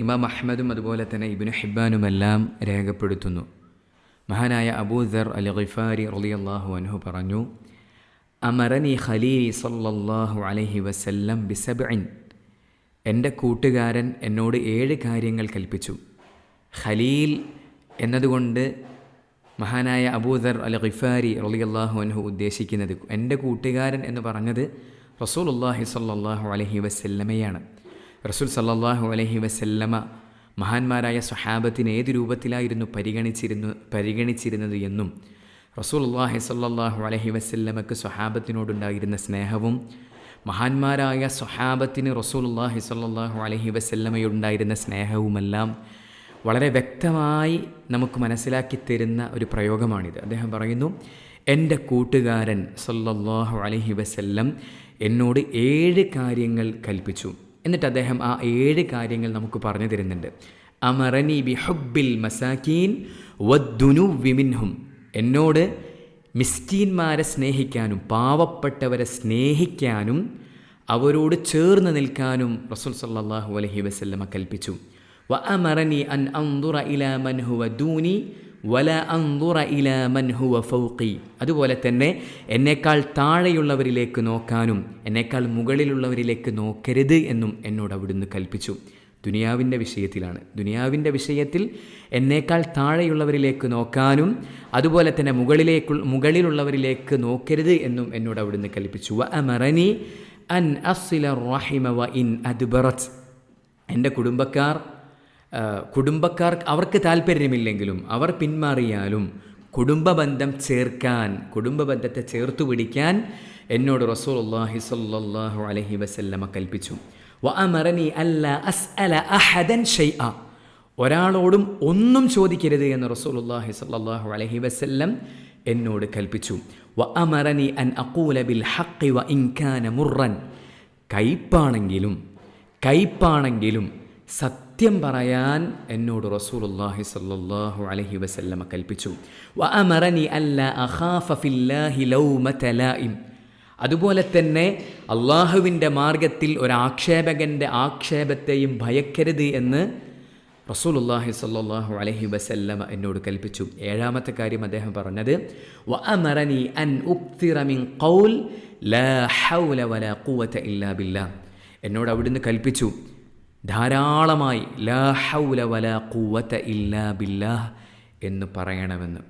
ഇമാം അഹ്മദും അതുപോലെ തന്നെ ഇബ്നു ഹിബ്ബാനുമെല്ലാം രേഖപ്പെടുത്തുന്നു. മഹാനായ അബൂദർ അൽ ഗിഫാരി റളിയല്ലാഹു അൻഹു പറഞ്ഞു, അമറനി ഖലീലി സല്ലല്ലാഹു അലൈഹി വസല്ലം ബിസബ്ഇൻ, എൻ്റെ കൂട്ടുകാരൻ എന്നോട് 7 കാര്യങ്ങൾ കൽപ്പിച്ചു. ഖലീൽ എന്നതുകൊണ്ട് മഹാനായ അബൂദർ അൽ ഗിഫാരി റളിയല്ലാഹു അൻഹു ഉദ്ദേശിക്കുന്നത്, എൻ്റെ കൂട്ടുകാരൻ എന്ന് പറഞ്ഞത് റസൂലുള്ളാഹി സ്വല്ലല്ലാഹു അലൈഹി വസല്ലമയാണ്. റസൂൽ സല്ലല്ലാഹു അലൈഹി വസല്ലമ മഹാന്മാരായ സ്വഹാബത്തിനെ ഏത് രൂപത്തിലായിരുന്നു പരിഗണിച്ചിരുന്നത് എന്നും റസൂലുള്ളാഹി സ്വല്ലല്ലാഹു അലൈഹി വസല്ലമക്ക് സ്വഹാബത്തിനോടുണ്ടായിരുന്ന സ്നേഹവും മഹാന്മാരായ സ്വഹാബത്തിന് റസൂലുള്ളാഹി സ്വല്ലല്ലാഹു അലൈഹി വസല്ലമയോടുണ്ടായിരുന്ന സ്നേഹവുമെല്ലാം വളരെ വ്യക്തമായി നമുക്ക് മനസ്സിലാക്കി തരുന്ന ഒരു പ്രയോഗമാണിത്. അദ്ദേഹം പറയുന്നു, എൻ്റെ കൂട്ടുകാരൻ സല്ലല്ലാഹു അലൈഹി വസല്ലം എന്നോട് 7 കാര്യങ്ങൾ കൽപ്പിച്ചു. എന്നിട്ട് അദ്ദേഹം ആ 7 കാര്യങ്ങൾ നമുക്ക് പറഞ്ഞു തരുന്നുണ്ട്. അമറനി ബി ഹുബ്ബിൽ മസാക്കീൻ വദ്ദുനുവ്വി മിൻഹും, എന്നോട് മിസ്കീന്മാരെ സ്നേഹിക്കാനും പാവപ്പെട്ടവരെ സ്നേഹിക്കാനും അവരോട് ചേർന്ന് നിൽക്കാനും റസൂൽ സല്ലല്ലാഹു അലൈഹി വസല്ലമ കൽപ്പിച്ചു. വ അമറനി അൻ അൻദുറ ഇലാ മൻ ഹുവ ദൂനി വല അൻദുറ ഇലാ മൻ ഹുവ ഫൗഖി, അതുപോലെ തന്നെ എന്നേക്കാൾ താഴെയുള്ളവരിലേക്ക് നോക്കാനും എന്നേക്കാൾ മുകളിലുള്ളവരിലേക്ക് നോക്കരുത് എന്നും എന്നോട് അവിടുന്ന് കൽപ്പിച്ചു. ദുനിയാവിൻ്റെ വിഷയത്തിലാണ്. ദുനിയാവിൻ്റെ വിഷയത്തിൽ എന്നേക്കാൾ താഴെയുള്ളവരിലേക്ക് നോക്കാനും അതുപോലെ തന്നെ മുകളിലുള്ളവരിലേക്ക് നോക്കരുത് എന്നും എന്നോട് അവിടുന്ന് കൽപ്പിച്ചു. വ അമറനി അൻ അസ്സില റഹിമ വ ഇൻ അദ്ബറത്, എൻ്റെ കുടുംബക്കാർ അവർക്ക് താല്പര്യമില്ലെങ്കിലും അവർ പിന്മാറിയാലും കുടുംബബന്ധം ചേർക്കാൻ, കുടുംബബന്ധത്തെ ചേർത്തു പിടിക്കാൻ എന്നോട് റസൂലുള്ളാഹി സ്വല്ലല്ലാഹു അലൈഹി വസല്ലമ കൽപ്പിച്ചു. വ അമറനി അല്ലാ അസ്അല അഹദൻ ഷൈഅ, ഒരാളോടും ഒന്നും ചോദിക്കരുത് എന്ന് റസൂലുള്ളാഹി സ്വല്ലല്ലാഹു അലൈഹി വസല്ലം എന്നോട് കൽപ്പിച്ചു. വ അമറനി അൻ അഖൂല ബിൽ ഹഖ് വ ഇൻ കാന മുർറൻ, കയ്പാണെങ്കിലും സത്യം പറയാൻ എന്നോട് റസൂലുള്ളാഹി സ്വല്ലല്ലാഹു അലൈഹി വസല്ലമ കൽപ്പിച്ചു. വ അമറനി അല്ലാ അഖാഫ ഫില്ലാഹി ലൗമത ലായിം, അതുപോലെ തന്നെ അള്ളാഹുവിൻ്റെ മാർഗത്തിൽ ഒരാക്ഷേപകൻ്റെ ആക്ഷേപത്തെയും ഭയക്കരുത് എന്ന് റസൂലുള്ളാഹി സ്വല്ലല്ലാഹു അലൈഹി വസല്ലമ എന്നോട് കൽപ്പിച്ചു. 7ാമത്തെ കാര്യം അദ്ദേഹം പറഞ്ഞത്, വ അമറനി അൻ ഉക്തിറ മിൻ ഖൗൽ ലാ ഹൗല വലാ ഖുവത ഇല്ലാ ബില്ലാഹ്, എന്നോട് അവിടുന്ന് കൽപ്പിച്ചു ധാരാളമായി ലാ ഹൗല വലാ ഖുവത ഇല്ലാ ബില്ലാഹ് എന്ന് പറയണമെന്ന്.